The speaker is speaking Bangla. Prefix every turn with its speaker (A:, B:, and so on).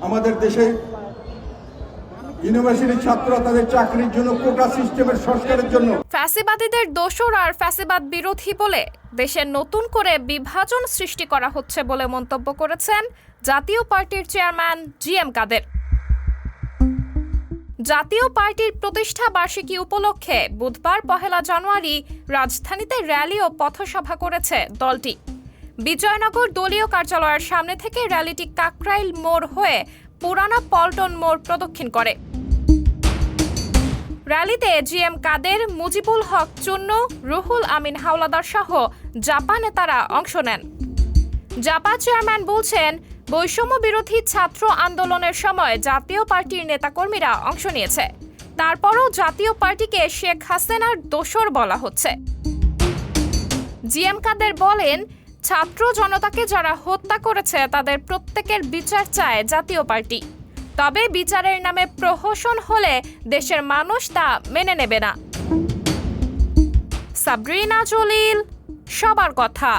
A: আমাদের দেশে ইউনিভার্সিটির ছাত্ররা তাদের চাকরির জন্য কোটা সিস্টেমের সংস্কারের জন্য
B: ফ্যাসিবাদীদের দোসর আর ফ্যাসিবাদ বিরোধী বলে দেশে নতুন করে বিভাজন সৃষ্টি করা হচ্ছে বলে মন্তব্য করেছেন জাতীয় পার্টির চেয়ারম্যান জিএম কাদের। জাতীয় পার্টির প্রতিষ্ঠা বার্ষিকী উপলক্ষে বুধবার 1 জানুয়ারি রাজধানীতে র্যালি ও পথসভা করেছে দলটি। বিজয়নগর দলীয় কার্যালয়ের সামনে থেকে র্যালিটি কাকরাইল মোড় হয়ে পুরানা পল্টন মোড় প্রদক্ষিণ করে। র্যালিতে জিএম কাদের, মুজিবুল হক চুন্নু, রুহুল আমিন হাওলাদার সহ জাপা নেতারা অংশ নেন। জাপা চেয়ারম্যান বলছেন, বৈষম্য বিরোধী ছাত্র আন্দোলনের সময় জাতীয় পার্টির নেতাকর্মীরা অংশ নিয়েছে, তারপরও জাতীয় পার্টিকে শেখ হাসিনার দোসর বলা হচ্ছে। জিএম কাদের বলেন, ছাত্র জনতাকে যারা হত্যা করেছে তাদের প্রত্যেকের বিচার চায় জাতীয় পার্টি। তবে বিচারের নামে প্রহসন হলে দেশের মানুষ তা মেনে নেবে না। সাবরিনা জলিল, সবার কথা।